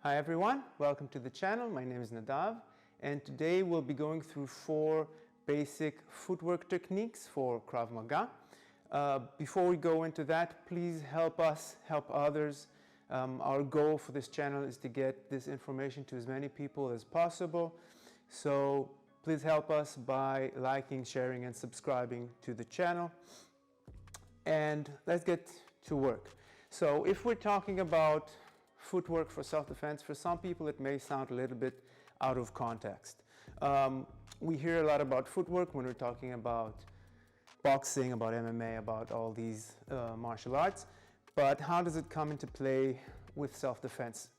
Hi everyone, welcome to the channel. My name is Nadav, and today we'll be going through 4 basic footwork techniques for Krav Maga. Before we go into that, please help us help others. Our goal for this channel is to get this information to as many people as possible. So please help us by liking, sharing and subscribing to the channel. And let's get to work. So if we're talking about footwork for self-defense, for some people it may sound a little bit out of context. We hear a lot about footwork when we're talking about boxing, about MMA, about all these martial arts, but how does it come into play with self-defense?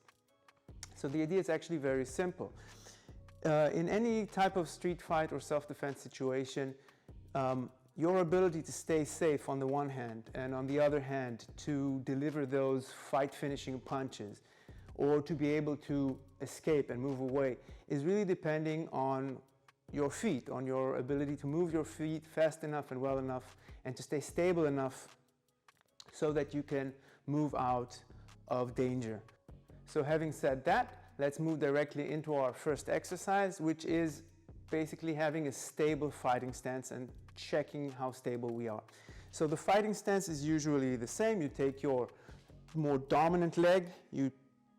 So the idea is actually very simple. In any type of street fight or self-defense situation, your ability to stay safe on the one hand, and on the other hand to deliver those fight-finishing punches, or to be able to escape and move away, is really depending on your feet, on your ability to move your feet fast enough and well enough, and to stay stable enough so that you can move out of danger. So having said that, let's move directly into our first exercise, which is basically having a stable fighting stance and checking how stable we are. So the fighting stance is usually the same. You take your more dominant leg, you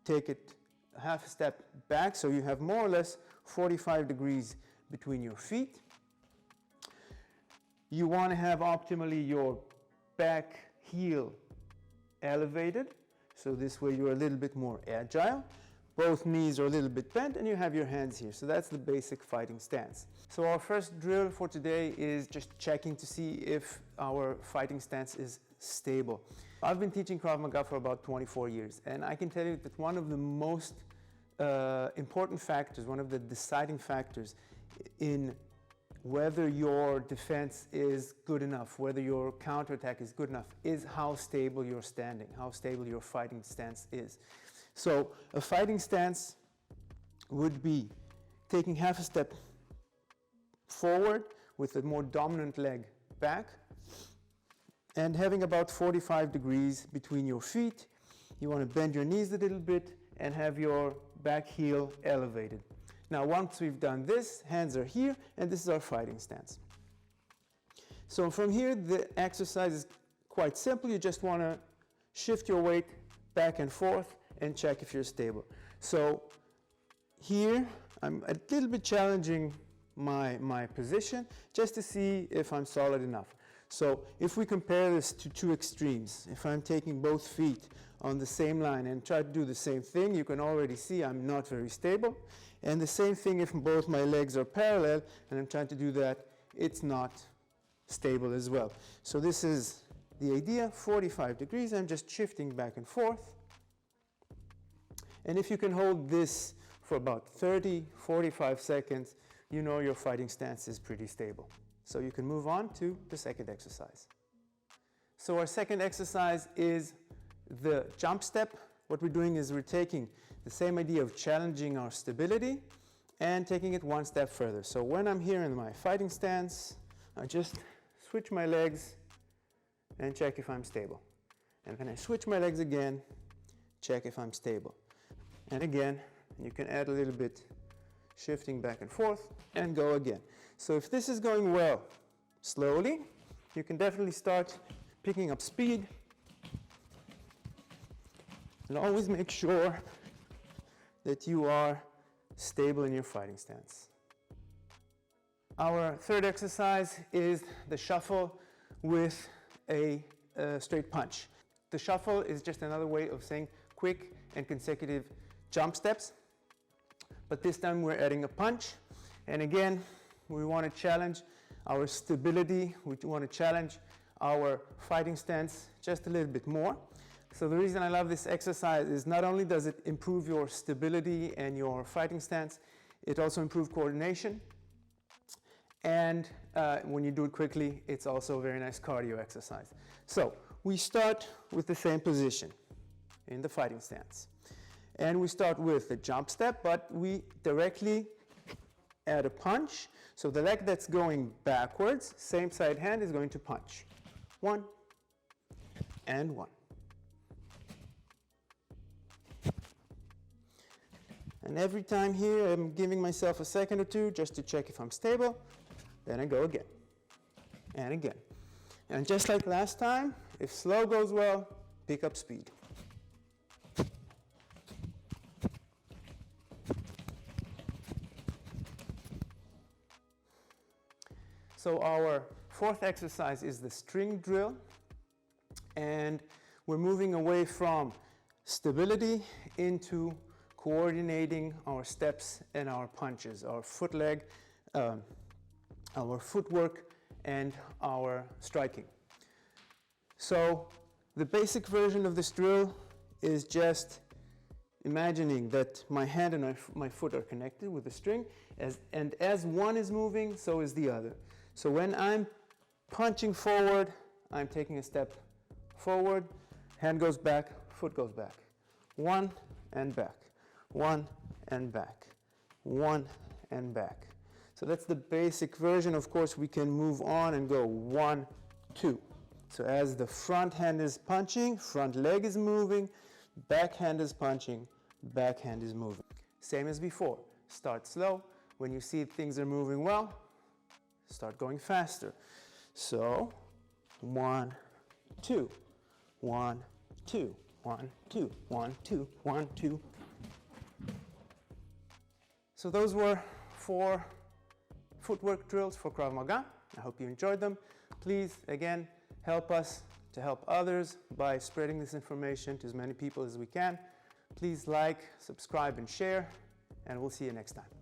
take it half a step back, so you have more or less 45 degrees between your feet. You want to have optimally your back heel elevated, so this way you're a little bit more agile. Both knees are a little bit bent and you have your hands here. So that's the basic fighting stance. So our first drill for today is just checking to see if our fighting stance is stable. I've been teaching Krav Maga for about 24 years, and I can tell you that one of the most important factors, one of the deciding factors in whether your defense is good enough, whether your counterattack is good enough, is how stable you're standing, how stable your fighting stance is. So a fighting stance would be taking half a step forward with a more dominant leg back and having about 45 degrees between your feet. You want to bend your knees a little bit and have your back heel elevated. Now once we've done this, hands are here, and this is our fighting stance. So from here the exercise is quite simple. You just want to shift your weight back and forth and check if you're stable. So here I'm a little bit challenging my position just to see if I'm solid enough. So if we compare this to 2 extremes, if I'm taking both feet on the same line and try to do the same thing, you can already see I'm not very stable. And the same thing if both my legs are parallel and I'm trying to do that, it's not stable as well. So this is the idea, 45 degrees, I'm just shifting back and forth. And if you can hold this for about 30-45 seconds, you know your fighting stance is pretty stable. So you can move on to the second exercise. So our second exercise is the jump step. What we're doing is we're taking the same idea of challenging our stability and taking it one step further. So when I'm here in my fighting stance, I just switch my legs and check if I'm stable. And when I switch my legs again, check if I'm stable. And again, you can add a little bit, shifting back and forth, and go again. So if this is going well, slowly, you can definitely start picking up speed. And always make sure that you are stable in your fighting stance. Our third exercise is the shuffle with a straight punch. The shuffle is just another way of saying quick and consecutive jump steps, but this time we're adding a punch. And again, we want to challenge our stability, we want to challenge our fighting stance just a little bit more. So the reason I love this exercise is not only does it improve your stability and your fighting stance, it also improves coordination, and when you do it quickly, it's also a very nice cardio exercise. So we start with the same position in the fighting stance. And we start with the jump step, but we directly add a punch. So the leg that's going backwards, same side hand is going to punch. 1 and 1. And every time here, I'm giving myself a second or two just to check if I'm stable. Then I go again, and again. And just like last time, if slow goes well, pick up speed. So our fourth exercise is the string drill, and we're moving away from stability into coordinating our steps and our punches, our foot leg, our footwork, and our striking. So the basic version of this drill is just imagining that my hand and my foot are connected with the string, and as one is moving, so is the other. So when I'm punching forward, I'm taking a step forward, hand goes back, foot goes back. One and back, one and back, one and back. So that's the basic version. Of course, we can move on and go 1, 2. So as the front hand is punching, front leg is moving, back hand is punching, back hand is moving. Same as before. Start slow. When you see things are moving well, start going faster. So 1, 2, 1, 2, 1, 2, 1, 2, 1, 2. So those were 4 footwork drills for Krav Maga. I hope you enjoyed them. Please, again, help us to help others by spreading this information to as many people as we can. Please like, subscribe, and share, and we'll see you next time.